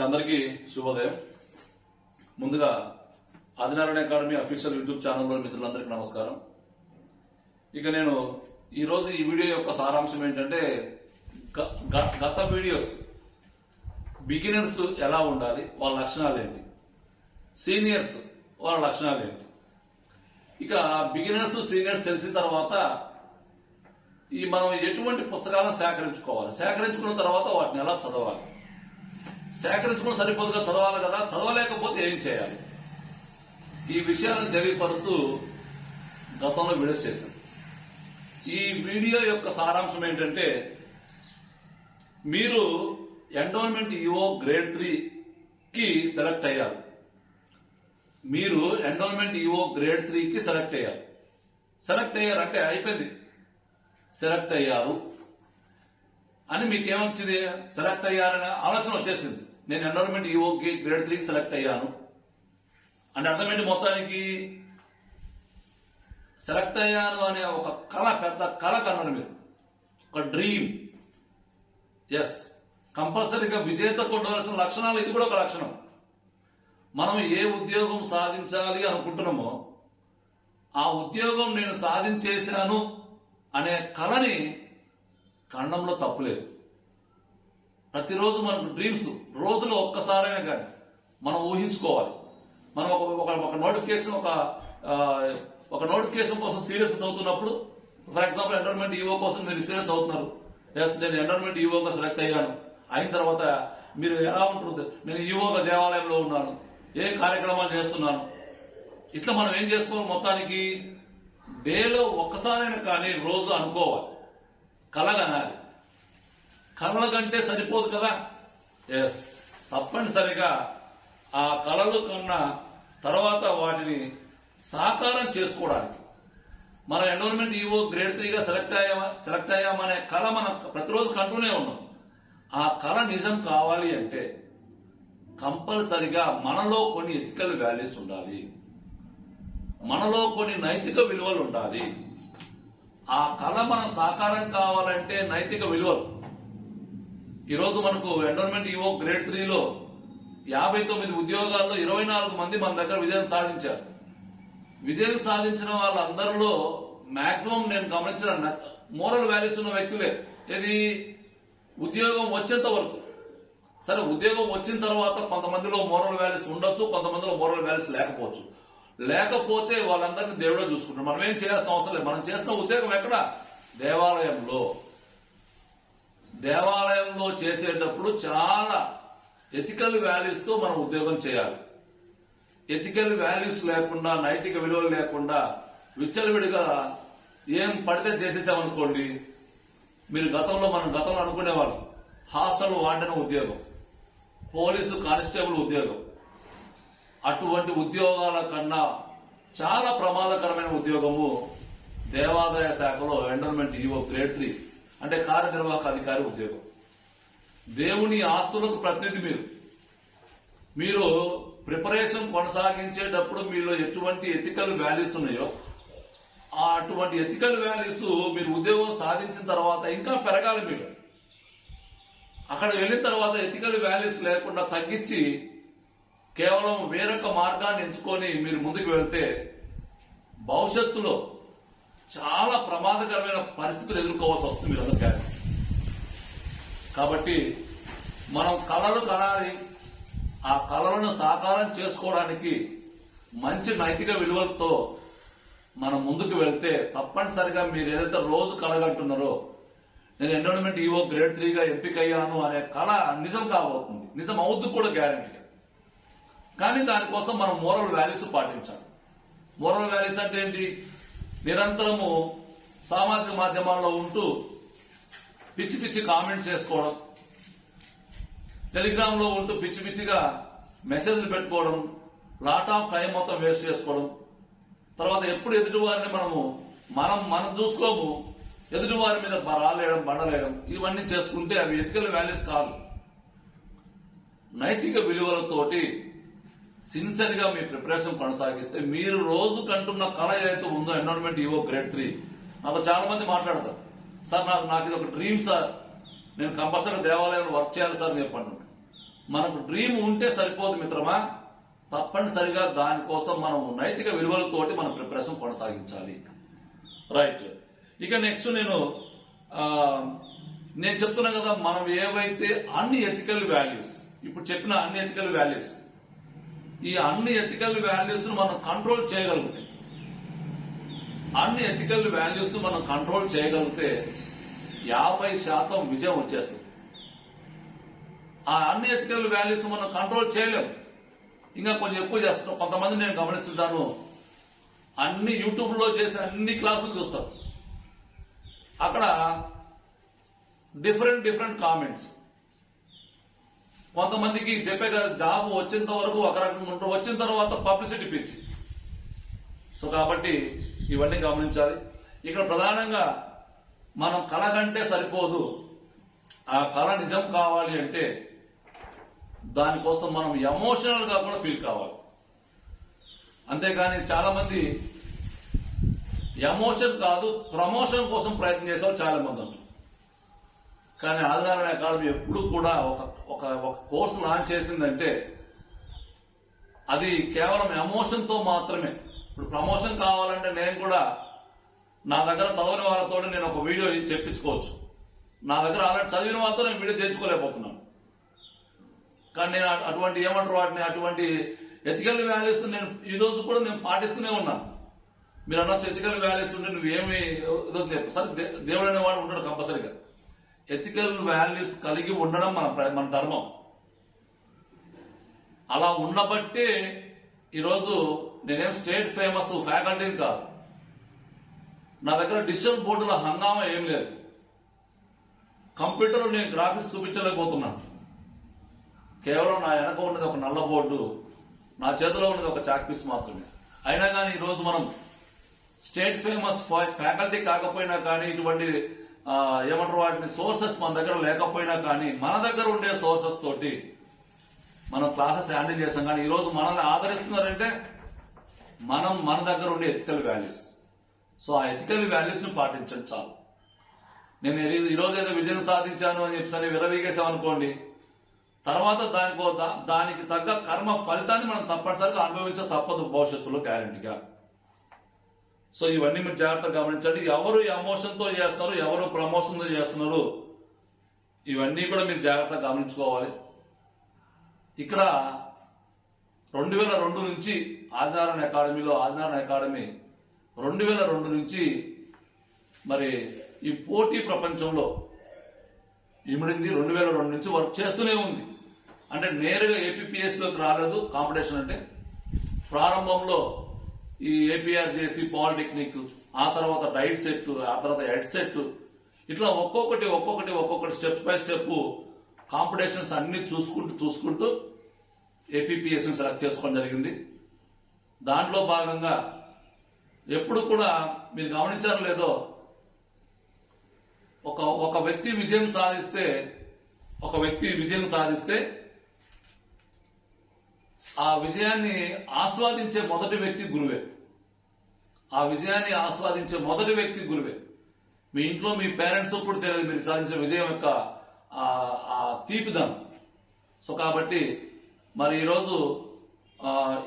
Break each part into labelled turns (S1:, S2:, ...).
S1: అందరికీ శుభోదయం. ముందుగా ఆదినారాయణ అకాడమీ అఫీషియల్ యూట్యూబ్ ఛానల్లో మిత్రులందరికీ నమస్కారం. ఇక నేను ఈరోజు ఈ వీడియో యొక్క సారాంశం ఏంటంటే గత వీడియోస్ బిగినర్స్ ఎలా ఉండాలి, వాళ్ళ లక్షణాలు ఏంటి, సీనియర్స్ వాళ్ళ లక్షణాలు ఏంటి. ఇక బిగినర్స్ సీనియర్స్ తెలిసిన తర్వాత మనం ఎటువంటి పుస్తకాలను సేకరించుకున్న తర్వాత వాటిని ఎలా చదవాలి, సేకరించుకుని సరిపోదుగా చదవాలి కదా, చదవలేకపోతే ఏం చేయాలి, ఈ విషయాలను తెలియపరుస్తూ గతంలో వీడియోస్ చేశాను. ఈ వీడియో యొక్క సారాంశం ఏంటంటే, మీరు ఎండోన్మెంట్ ఈఓ గ్రేడ్ 3కి సెలెక్ట్ అయ్యారు. మీరు ఎండోన్మెంట్ ఈఓ గ్రేడ్ 3కి సెలెక్ట్ అయ్యారంటే అయిపోయింది, సెలెక్ట్ అయ్యారు అని మీకు ఏమొచ్చింది, సెలెక్ట్ అయ్యారనే ఆలోచన వచ్చేసింది. నేను ఎండోన్మెంట్ ఈఓకి గ్రేడ్ 3కి సెలెక్ట్ అయ్యాను అంటే అర్థమేంటి, మొత్తానికి సెలెక్ట్ అయ్యాను అనే ఒక కళ, పెద్ద కళ కన్నారు మీరు, ఒక డ్రీమ్. ఎస్, కంపల్సరీగా విజేతకు ఉండవలసిన లక్షణాలు ఇది కూడా ఒక లక్షణం. మనం ఏ ఉద్యోగం సాధించాలి అనుకుంటున్నామో ఆ ఉద్యోగం నేను సాధించేశాను అనే కళని కనడంలో తప్పులేదు. ప్రతిరోజు మనకు డ్రీమ్స్ రోజులో ఒక్కసారైనా కానీ మనం ఊహించుకోవాలి. మనం ఒక నోటిఫికేషన్ ఒక నోటిఫికేషన్ కోసం సీరియస్ అవుతున్నప్పుడు, ఫర్ ఎగ్జాంపుల్ ఎండోన్మెంట్ ఈఓ కోసం మీరు సీరియస్ అవుతున్నారు. ఎస్, నేను ఎండోన్మెంట్ ఈఓగా సెలెక్ట్ అయ్యాను. అయిన తర్వాత మీరు ఎలా ఉంటుంది, నేను ఈఓగా దేవాలయంలో ఉన్నాను, ఏ కార్యక్రమాలు చేస్తున్నాను, ఇట్లా మనం ఏం చేసుకోవాలి, మొత్తానికి డేలో ఒక్కసారైనా కానీ రోజు అనుకోవాలి, కలగనాలి. కళల కంటే సరిపోదు కదా. ఎస్, తప్పనిసరిగా ఆ కళలు కన్నా తర్వాత వాటిని సాకారం చేసుకోవడానికి మనం ఎండోన్మెంట్ ఈఓ గ్రేడ్ 3గా సెలెక్ట్ అయ్యామనే కళ మనం ప్రతిరోజు కంటూనే ఉన్నాం. ఆ కళ నిజం కావాలి అంటే కంపల్సరిగా మనలో కొన్ని ఎథికల్ వాల్యూస్ ఉండాలి, మనలో కొన్ని నైతిక విలువలు ఉండాలి. ఆ కళ మనం సాకారం కావాలంటే నైతిక విలువలు. ఈరోజు మనకు ఎండోన్మెంట్ ఈఓ గ్రేడ్ 3లో 59 ఉద్యోగాల్లో 24 మంది మన దగ్గర విజయం సాధించారు. విజయం సాధించిన వాళ్ళందరిలో మాక్సిమం నేను గమనించిన మోరల్ వాల్యూస్ ఉన్న వ్యక్తులే. ఇది ఉద్యోగం వచ్చేంత వరకు. సరే, ఉద్యోగం వచ్చిన తర్వాత కొంతమందిలో మోరల్ వాల్యూస్ ఉండొచ్చు, కొంతమందిలో మోరల్ వాల్యూస్ లేకపోవచ్చు. లేకపోతే వాళ్ళందరినీ దేవుడే చూసుకుంటారు. మనం ఏం చేయాల్సిన అవసరం లేదు. మనం చేసిన ఉద్యోగం ఎక్కడ, దేవాలయంలో చేసేటప్పుడు చాలా ఎథికల్ వాల్యూస్ తో మనం ఉద్యోగం చేయాలి. ఎథికల్ వాల్యూస్ లేకుండా, నైతిక విలువలు లేకుండా విచ్చలవిడిగా ఏం పడితే చేసేసామనుకోండి, మీరు మనం గతంలో అనుకునేవాళ్ళం, హాస్టల్ వార్డెన్ ఉద్యోగం, పోలీసు కానిస్టేబుల్ ఉద్యోగం, అటువంటి ఉద్యోగాల కన్నా చాలా ప్రమాదకరమైన ఉద్యోగము దేవాదాయ శాఖలో ఎండోన్మెంట్ ఈఓ గ్రేడ్ 3 అంటే కార్యనిర్వాహక అధికారి ఉద్యోగం. దేవుని ఆస్తులకు ప్రతినిధి మీరు ప్రిపరేషన్ కొనసాగించేటప్పుడు మీలో ఎటువంటి ఎథికల్ వాల్యూస్ ఉన్నాయో అటువంటి ఎథికల్ వాల్యూస్ మీరు ఉద్యోగం సాధించిన తర్వాత ఇంకా పెరగాలి. మీరు అక్కడ వెళ్ళిన తర్వాత ఎథికల్ వాల్యూస్ లేకుండా తగ్గించి కేవలం వేరొక మార్గాన్ని ఎంచుకొని మీరు ముందుకు వెళ్తే భవిష్యత్తులో చాలా ప్రమాదకరమైన పరిస్థితులు ఎదుర్కోవాల్సి వస్తుంది మీరందరికీ. కాబట్టి మనం కళలు కనాలి. ఆ కళలను సాకారం చేసుకోవడానికి మంచి నైతిక విలువలతో మనం ముందుకు వెళ్తే తప్పనిసరిగా మీరు ఏదైతే రోజు కలగంటున్నారో, నేను ఎండోన్మెంట్ ఈఓ గ్రేడ్ 3గా ఎంపికయ్యాను అనే కళ నిజం కాబోతుంది. నిజం అవుతుంది కూడా గ్యారంటీగా. కానీ దానికోసం మనం మోరల్ వాల్యూస్ పాటించాలి. మోరల్ వాల్యూస్ అంటే ఏంటి, నిరంతరము సామాజిక మాధ్యమాల్లో ఉంటూ పిచ్చి పిచ్చి కామెంట్స్ చేసుకోవడం, టెలిగ్రామ్ లో ఉంటూ పిచ్చి పిచ్చిగా మెసేజ్లు పెట్టుకోవడం, లాట్ ఆఫ్ టైం మొత్తం వేస్ట్ చేసుకోవడం, తర్వాత ఎప్పుడు ఎదుటివారిని మనం చూసుకోము, ఎదుటివారి మీద రాలేయడం, బండలేయడం, ఇవన్నీ చేసుకుంటే అవి ఎథికల్ వాల్యూస్ కాదు. నైతిక విలువలతోటి సిన్సియర్ గా మీ ప్రిపరేషన్ కొనసాగిస్తే మీరు రోజు కంటున్న కళ ఏదైతే ఉందో ఎండోన్మెంట్ ఈఓ గ్రేడ్ 3, నాతో చాలా మంది మాట్లాడతారు, సార్ నాకు ఇది ఒక డ్రీమ్ సార్, నేను కంపల్సరీ దేవాలయంలో వర్క్ చేయాలి సార్ అని చెప్పండి. మనకు డ్రీమ్ ఉంటే సరిపోదు మిత్రమా, తప్పనిసరిగా దానికోసం మనం నైతిక విలువలతోటి మన ప్రిపరేషన్ కొనసాగించాలి. రైట్. ఇక నెక్స్ట్ నేను చెప్తున్నా కదా, మనం ఏవైతే అన్ని ఎథికల్ వాల్యూస్, ఇప్పుడు చెప్పిన అన్ని ఎథికల్ వాల్యూస్, ఈ అన్ని ఎథికల్ వాల్యూస్ మనం కంట్రోల్ చేయగలిగితే, అన్ని ఎథికల్ వాల్యూస్ మనం కంట్రోల్ చేయగలిగితే 50% విజయం వచ్చేస్తుంది. ఆ అన్ని ఎథికల్ వాల్యూస్ మనం కంట్రోల్ చేయలేము, ఇంకా కొంచెం ఎక్కువ చేస్తున్నాం. కొంతమంది నేను గమనిస్తుంటాను, అన్ని యూట్యూబ్లో చేసే అన్ని క్లాసులు చూస్తారు, అక్కడ డిఫరెంట్ కామెంట్స్. కొంతమందికి చెప్పే కదా, జాబ్ వచ్చేంత వరకు ఒక రకంగా ఉంటారు, వచ్చిన తర్వాత పబ్లిసిటీ పిచ్చి. సో కాబట్టి ఇవన్నీ గమనించాలి. ఇక్కడ ప్రధానంగా మనం కళ కంటే సరిపోదు, ఆ కళ నిజం కావాలి అంటే దానికోసం మనం ఎమోషనల్ గా కూడా ఫీల్ కావాలి. అంతేగాని చాలా మంది ఎమోషన్ కాదు, ప్రమోషన్ కోసం ప్రయత్నం చేసేవాళ్ళు చాలా మంది ఉన్నారు. కానీ ఆదినారాయణ అకాడమీ ఎప్పుడు కూడా ఒక కోర్సు లాంచ్ చేసిందంటే అది కేవలం ఎమోషన్తో మాత్రమే. ఇప్పుడు ప్రమోషన్ కావాలంటే నేను కూడా నా దగ్గర చదవని వాళ్ళతో నేను ఒక వీడియో చెప్పించుకోవచ్చు, నా దగ్గర ఆల్రెడీ చదివిన వాళ్ళతో నేను వీడియో చేయించుకోలేకపోతున్నాను. కానీ నేను అటువంటి ఏమంటారు వాటిని, అటువంటి ఎథికల్ వాల్యూస్ నేను ఈ రోజు కూడా నేను పాటిస్తూనే ఉన్నాను. మీరు అనొచ్చు ఎథికల్ వాల్యూస్ ఉంటే నువ్వేమి సరే, దేవుడు అనేవాడు ఉంటాడు కంపల్సరిగా. ఎథికల్ వాల్యూస్ కలిగి ఉండడం మన ధర్మం. అలా ఉండబట్టే ఈరోజు నేనేం స్టేట్ ఫేమస్ ఫ్యాకల్టీని కాదు, నా దగ్గర డిజిటల్ బోర్డుల హంగామా ఏం లేదు, కంప్యూటర్ నేను గ్రాఫిక్స్ చూపించలేకపోతున్నాను. కేవలం నా వెనక ఉన్నది ఒక నల్ల బోర్డు, నా చేతిలో ఉన్నది ఒక చాక్ పీస్ మాత్రమే. అయినా కానీ ఈరోజు మనం స్టేట్ ఫేమస్ ఫ్యాకల్టీ కాకపోయినా కానీ, ఇటువంటి ఏమంటారు వాటిని సోర్సెస్ మన దగ్గర లేకపోయినా కానీ, మన దగ్గర ఉండే సోర్సెస్ తోటి మనం క్లాసెస్ హ్యాండిల్ చేస్తాం. కానీ ఈరోజు మనల్ని ఆదరిస్తున్నారంటే మన దగ్గర ఉండే ఎథికల్ వాల్యూస్. సో ఆ ఎథికల్ వాల్యూస్ ని పాటించండి చాలు. నేను ఈరోజు ఏదో విజయం సాధించాను అని చెప్పి విరవీగేసామనుకోండి, తర్వాత దానికి తగ్గ కర్మ ఫలితాన్ని మనం తప్పనిసరిగా అనుభవించ తప్పదు భవిష్యత్తులో గ్యారెంటీగా. సో ఇవన్నీ మీరు జాగ్రత్తగా గమనించండి. ఎవరు ఎమోషన్తో చేస్తున్నారు, ఎవరు ప్రమోషన్తో చేస్తున్నారు, ఇవన్నీ కూడా మీరు జాగ్రత్తగా గమనించుకోవాలి. ఇక్కడ 2002 నుంచి ఆదినారాయణ అకాడమీ 2002 నుంచి మరి ఈ పోటీ ప్రపంచంలో ఇమిడింది. 2002 నుంచి వర్క్ చేస్తూనే ఉంది. అంటే నేరుగా ఏపీపీఎస్లోకి రాలేదు కాంపిటీషన్. అంటే ప్రారంభంలో ఈ ఏపీఆర్ చేసి పాలిటెక్నిక్, ఆ తర్వాత డైట్ సెట్, ఆ తర్వాత ఎడ్ సెట్, ఇట్లా ఒక్కొక్కటి స్టెప్ బై స్టెప్ కాంపిటీషన్స్ అన్ని చూసుకుంటూ ఏపీపీఎస్ సెలెక్ట్ చేసుకోవడం జరిగింది. దాంట్లో భాగంగా ఎప్పుడు కూడా మీరు గమనించారో లేదో, ఒక వ్యక్తి విజయం సాధిస్తే ఆ విజయాన్ని ఆస్వాదించే మొదటి వ్యక్తి గురువే. మీ ఇంట్లో మీ పేరెంట్స్ కూడా తెలియదు మీరు సాధించిన విజయం యొక్క ఆ తీపిదనం. సో కాబట్టి మరి ఈరోజు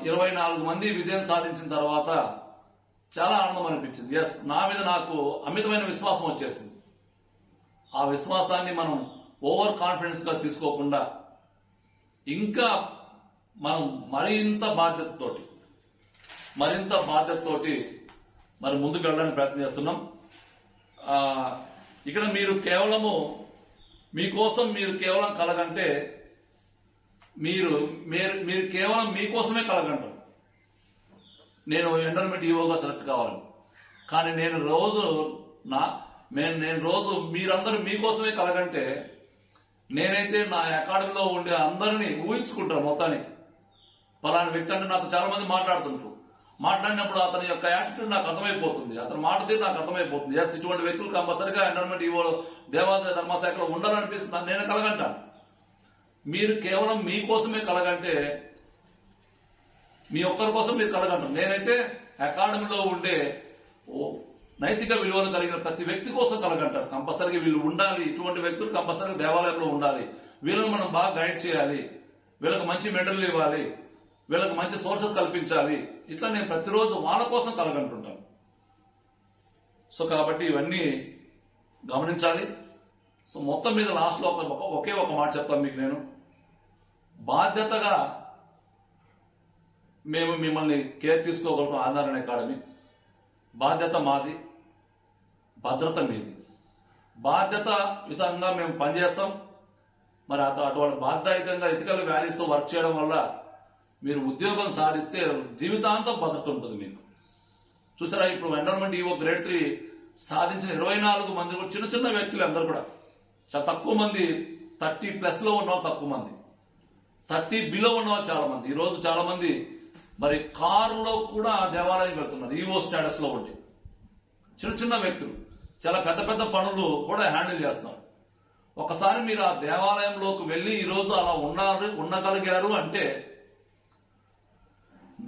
S1: 24 మంది విజయం సాధించిన తర్వాత చాలా ఆనందం అనిపించింది. ఎస్, నా మీద నాకు అమితమైన విశ్వాసం వచ్చేసింది. ఆ విశ్వాసాన్ని మనం ఓవర్ కాన్ఫిడెన్స్ గా తీసుకోకుండా ఇంకా మనం మరింత బాధ్యతతోటి మరి ముందుకు వెళ్ళడానికి ప్రయత్నం చేస్తున్నాం. ఇక్కడ మీరు కేవలం కలగంటే మీరు కేవలం మీకోసమే కలగంటారు. నేను ఎండోర్మెంట్ ఈవోగా సెలెక్ట్ కావాలని, కానీ నేను రోజు మీరందరూ మీకోసమే కలగంటే, నేనైతే నా అకాడమీలో ఉండే అందరినీ ఊహించుకుంటాను. మొత్తానికి పలానా వ్యక్తి అంటే నాతో చాలా మంది మాట్లాడినప్పుడు అతని యొక్క యాటిట్యూడ్ నాకు అర్థమైపోతుంది, అతని మాట తీరు నాకు అర్థమైపోతుంది. ఎస్, ఇటువంటి వ్యక్తులు కంపల్సరిగా ఎండోర్మెంట్ ఈవో దేవాదాయ ధర్మశాఖలో ఉండాలనిపిస్తుంది, నేను కలగంటాను. మీరు కేవలం మీకోసమే కలగంటే, మీ ఒక్కరి కోసం మీరు కలగంటారు. నేనైతే అకాడమీలో ఉండే నైతిక విలువలు కలిగిన ప్రతి వ్యక్తి కోసం కలగంటారు. కంపల్సరీగా వీళ్ళు ఉండాలి, ఇటువంటి వ్యక్తులు కంపల్సరీగా దేవాలయంలో ఉండాలి, వీళ్ళని మనం బాగా గైడ్ చేయాలి, వీళ్ళకి మంచి మెడల్ ఇవ్వాలి, వీళ్ళకి మంచి సోర్సెస్ కల్పించాలి. ఇట్లా నేను ప్రతిరోజు వాళ్ళ కోసం కలగంటుంటాను. సో కాబట్టి ఇవన్నీ గమనించాలి. సో మొత్తం మీద లాస్ట్లో ఒకే ఒక మాట చెప్తాను మీకు. నేను బాధ్యతగా మేము మిమ్మల్ని కేర్ తీసుకోగలుగుతాం. ఆదినారాయణ అకాడమీ బాధ్యత మాది, భద్రత మీది. బాధ్యత విధంగా మేము పనిచేస్తాం. మరి అటువంటి బాధ్యతాయుతంగా ఎథికల్ వాల్యూస్తో వర్క్ చేయడం వల్ల మీరు ఉద్యోగం సాధిస్తే జీవితాంతం భద్రత ఉంటుంది మీకు. చూసారా, ఇప్పుడు ఎన్విరాన్మెంట్ ఈవో గ్రేడ్ 3 సాధించిన 24 మంది కూడా చిన్న చిన్న వ్యక్తులు, అందరూ కూడా చాలా తక్కువ మంది. 30+ లో ఉన్న వాళ్ళు తక్కువ మంది, 30 బిలో ఉన్న వాళ్ళు చాలా మంది. ఈరోజు చాలా మంది మరి కారులో కూడా దేవాలయం వెళ్తున్నారు ఈవో స్టేటస్ లో ఉండి. చిన్న చిన్న వ్యక్తులు చాలా పెద్ద పెద్ద పనులు కూడా హ్యాండిల్ చేస్తున్నారు. ఒకసారి మీరు ఆ దేవాలయంలోకి వెళ్ళి ఈరోజు అలా ఉండగలిగారు అంటే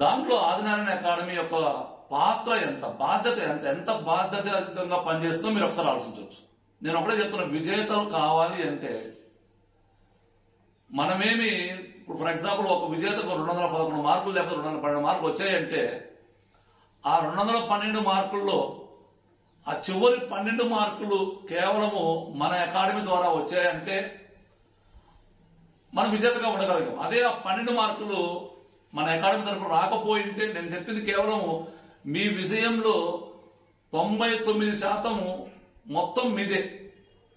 S1: దాంట్లో ఆదినారాయణ అకాడమీ యొక్క పాత్ర ఎంత, బాధ్యత ఎంత బాధ్యతాయుతంగా పనిచేస్తుందో మీరు ఒకసారి ఆలోచించవచ్చు. నేను ఒకటే చెప్తున్నా, విజేతలు కావాలి అంటే మనమేమి ఇప్పుడు ఫర్ ఎగ్జాంపుల్ ఒక విజేతకు 211 మార్కులు లేకపోతే 212 మార్కులు వచ్చాయంటే ఆ 212 మార్కుల్లో ఆ చివరి 12 మార్కులు కేవలము మన అకాడమీ ద్వారా వచ్చాయంటే మనం విజేతగా ఉండగలిగాం. అదే ఆ 12 మార్కులు మన అకాడమీ తరఫున రాకపోయింటే నేను చెప్పింది కేవలం మీ విజయంలో 99% మొత్తం మీదే,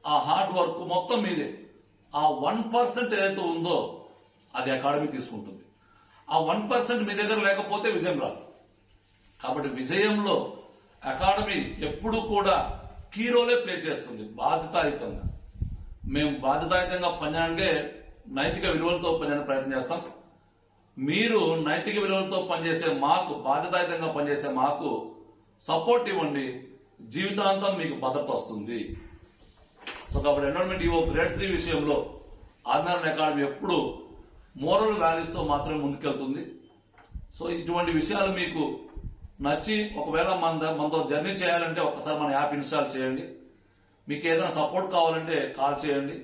S1: ఆ హార్డ్ వర్క్ మొత్తం మీదే. ఆ 1% ఏదైతే ఉందో అది అకాడమీ తీసుకుంటుంది. ఆ 1% మీ దగ్గర లేకపోతే విజయం రాదు. కాబట్టి విజయంలో అకాడమీ ఎప్పుడు కూడా కీ రోలే ప్లే చేస్తుంది బాధ్యతాయుతంగా. మేము బాధ్యతాయుతంగా పనిచేయడానికే నైతిక విలువలతో పనిచేయడానికి ప్రయత్నం చేస్తాం. మీరు నైతిక విలువలతో పనిచేసే మాకు, బాధ్యతాయుతంగా పనిచేసే మాకు సపోర్ట్ ఇవ్వండి, జీవితాంతం మీకు భద్రత వస్తుంది. సో కాబట్టి ఎన్విరాన్మెంట్ ఈవో గ్రేడ్ 3 విషయంలో ఆదినారాయణ అకాడమీ ఎప్పుడు మోరల్ వాల్యూస్తో మాత్రమే ముందుకెళ్తుంది. సో ఇటువంటి విషయాలు మీకు నచ్చి ఒకవేళ మనతో జర్నీ చేయాలంటే ఒక్కసారి మన యాప్ ఇన్స్టాల్ చేయండి. మీకు ఏదైనా సపోర్ట్ కావాలంటే కాల్ చేయండి.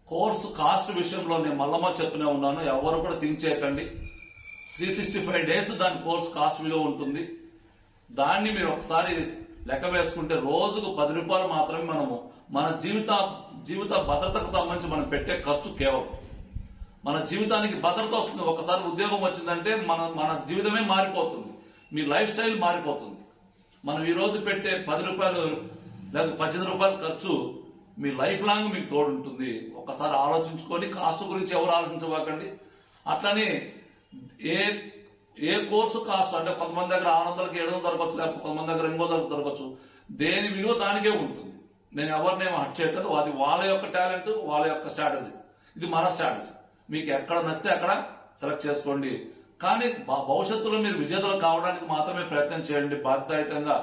S1: కోర్సు కాస్ట్ విషయంలో నేను మళ్ళీ చెప్తూనే ఉన్నాను, ఎవరు కూడా థింక్ చేయకండి. 365 days దాని కోర్సు కాస్ట్ విలువ ఉంటుంది. దాన్ని మీరు ఒకసారి లెక్క వేసుకుంటే రోజుకు 10 రూపాయలు మాత్రమే మనము మన జీవిత భద్రతకు సంబంధించి మనం పెట్టే ఖర్చు. కేవలం మన జీవితానికి భద్రత వస్తుంది. ఒకసారి ఉద్యోగం వచ్చిందంటే మన జీవితమే మారిపోతుంది, మీ లైఫ్ స్టైల్ మారిపోతుంది. మనం ఈ రోజు పెట్టే 10 రూపాయలు లేదా 18 రూపాయల ఖర్చు మీ లైఫ్ లాంగ్ మీకు తోడుంటుంది. ఒకసారి ఆలోచించుకొని కాస్ట్ గురించి ఎవరు ఆలోచించబాకండి. అట్లనే ఏ కోర్సు కాస్ట్ అంటే కొంతమంది దగ్గర 600కి 700 దొరకచ్చు, లేకపోతే కొంతమంది దగ్గర 800 దొరకచ్చు. దేని విలువ దానికే ఉంటుంది. నేను ఎవరినేమో హట్ చేయట్లేదు. అది వాళ్ళ యొక్క టాలెంట్, వాళ్ళ యొక్క స్ట్రాటజీ. ఇది మన స్ట్రాటజీ. మీకు ఎక్కడ నచ్చితే అక్కడ సెలెక్ట్ చేసుకోండి. కానీ భవిష్యత్తులో మీరు విజేతలు కావడానికి మాత్రమే ప్రయత్నం చేయండి. బాధ్యతాయుతంగా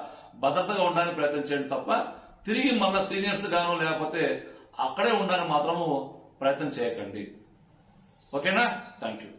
S1: భద్రతగా ఉండడానికి ప్రయత్నం చేయండి తప్ప తిరిగి మళ్ళీ సీనియర్స్ గాను లేకపోతే అక్కడే ఉండడానికి మాత్రము ప్రయత్నం చేయకండి. ఓకేనా? Thank you.